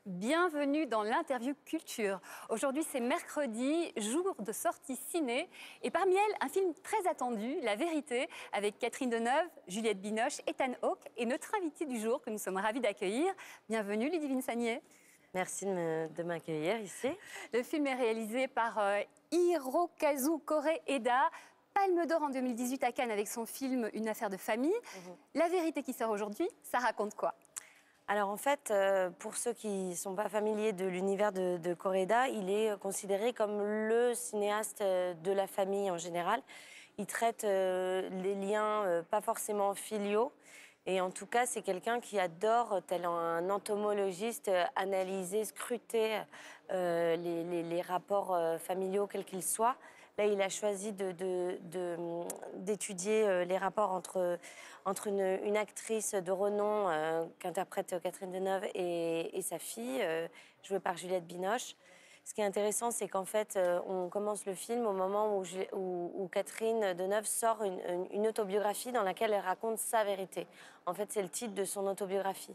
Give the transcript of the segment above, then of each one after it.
Bienvenue dans l'interview culture. Aujourd'hui, c'est mercredi, jour de sortie ciné. Et parmi elles, un film très attendu, La Vérité, avec Catherine Deneuve, Juliette Binoche, Ethan Hawke et notre invité du jour que nous sommes ravis d'accueillir. Bienvenue, Ludivine Sagnier. Merci de m'accueillir ici. Le film est réalisé par Hirokazu Koreeda. Palme d'or en 2018 à Cannes avec son film Une affaire de famille. La Vérité qui sort aujourd'hui, ça raconte quoi? Alors en fait, pour ceux qui ne sont pas familiers de l'univers de Koreeda, il est considéré comme le cinéaste de la famille en général. Il traite les liens pas forcément filiaux. Et en tout cas, c'est quelqu'un qui adore, tel un entomologiste, analyser, scruter les rapports familiaux, quels qu'ils soient. Là, il a choisi d'étudier les rapports entre une actrice de renom qu'interprète Catherine Deneuve et sa fille, jouée par Juliette Binoche. Ce qui est intéressant, c'est qu'en fait, on commence le film au moment où Catherine Deneuve sort une autobiographie dans laquelle elle raconte sa vérité. En fait, c'est le titre de son autobiographie.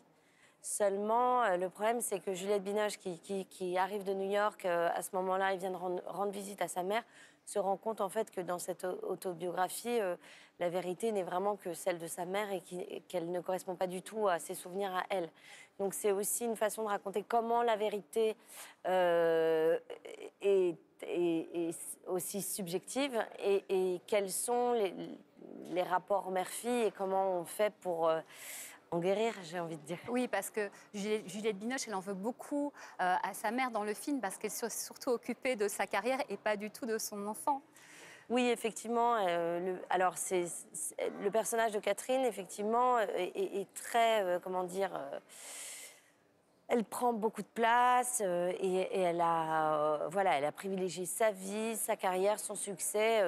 Seulement, le problème, c'est que Juliette Binoche, qui arrive de New York, à ce moment-là, elle vient de rendre visite à sa mère, se rend compte en fait que dans cette autobiographie, la vérité n'est vraiment que celle de sa mère et qu'elle ne correspond pas du tout à ses souvenirs à elle. Donc c'est aussi une façon de raconter comment la vérité est aussi subjective et quels sont les rapports mère-fille et comment on fait pour en guérir, j'ai envie de dire. Oui, parce que Juliette Binoche, elle en veut beaucoup à sa mère dans le film parce qu'elle s'est surtout occupée de sa carrière et pas du tout de son enfant. Oui, effectivement. Alors, le personnage de Catherine, effectivement, est très, comment dire... elle prend beaucoup de place et elle a privilégié sa vie, sa carrière, son succès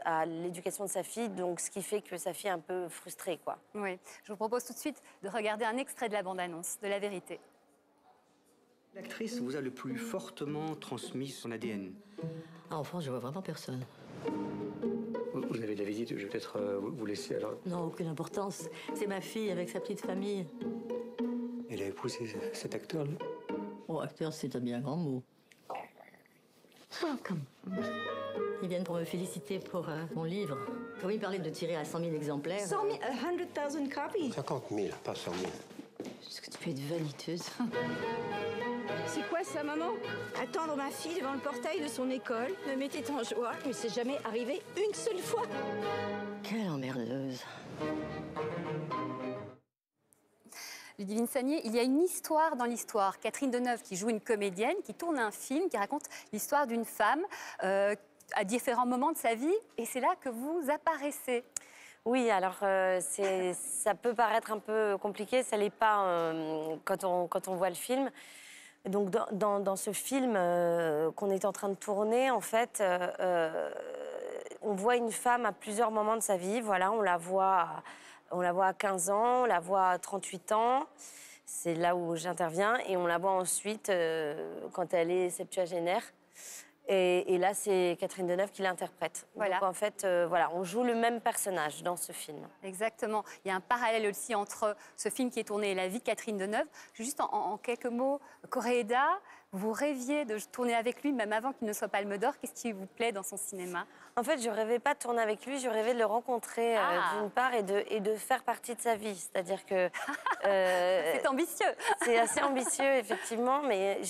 à l'éducation de sa fille, donc ce qui fait que sa fille est un peu frustrée, quoi. Oui, je vous propose tout de suite de regarder un extrait de la bande-annonce de La Vérité. L'actrice vous a le plus fortement transmis son ADN. En France, je vois vraiment personne. Vous avez de la visite, je vais peut-être vous laisser alors. Non, aucune importance. C'est ma fille avec sa petite famille. Elle a épousé cet acteur-là. Oh, acteur, c'est un bien grand mot. Welcome. Ils viennent pour me féliciter pour mon livre. Comme il parlait de tirer à 100 000 exemplaires. 100 000 copies. 50 000, pas 100 000. Est-ce que tu peux être vaniteuse? C'est quoi ça, maman? Attendre ma fille devant le portail de son école me mettait en joie, mais c'est jamais arrivé une seule fois. Quelle emmerdeuse. Ludivine Sagnier, il y a une histoire dans l'histoire. Catherine Deneuve qui joue une comédienne, qui tourne un film qui raconte l'histoire d'une femme à différents moments de sa vie. Et c'est là que vous apparaissez. Oui, alors ça peut paraître un peu compliqué, ça l'est pas quand on voit le film. Donc dans ce film qu'on est en train de tourner, en fait, on voit une femme à plusieurs moments de sa vie. Voilà, on la voit à 15 ans, on la voit à 38 ans. C'est là où j'interviens. Et on la voit ensuite quand elle est septuagénaire. Et là, c'est Catherine Deneuve qui l'interprète. Voilà. Donc en fait, voilà, on joue le même personnage dans ce film. Exactement. Il y a un parallèle aussi entre ce film qui est tourné et la vie de Catherine Deneuve. Juste en quelques mots, Koreeda, vous rêviez de tourner avec lui, même avant qu'il ne soit Palme d'or. Qu'est-ce qui vous plaît dans son cinéma? En fait, je rêvais pas de tourner avec lui, je rêvais de le rencontrer d'une part et de faire partie de sa vie. C'est-à-dire que... c'est ambitieux. C'est assez ambitieux, effectivement, mais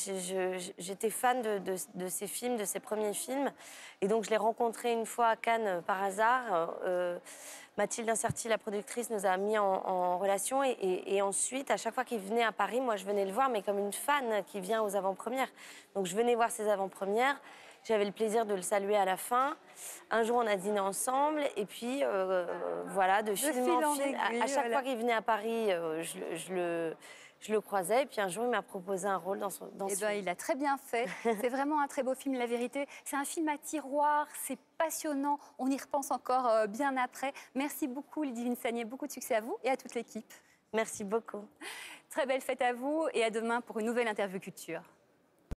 j'étais fan de ses films, de ses premiers films. Et donc, je l'ai rencontré une fois à Cannes par hasard. Mathilde Incerti, la productrice, nous a mis en relation. Et ensuite, à chaque fois qu'il venait à Paris, moi, je venais le voir, mais comme une fan qui vient aux avant-premières. Donc, je venais voir ses avant-premières. J'avais le plaisir de le saluer à la fin. Un jour, on a dîné ensemble. Et puis, voilà, de film en film. À chaque fois qu'il venait à Paris, je le croisais. Et puis, un jour, il m'a proposé un rôle dans ce film. Il a très bien fait. C'est vraiment un très beau film, La Vérité. C'est un film à tiroir. C'est passionnant. On y repense encore bien après. Merci beaucoup, Ludivine Sagnier. Beaucoup de succès à vous et à toute l'équipe. Merci beaucoup. Très belle fête à vous et à demain pour une nouvelle interview culture.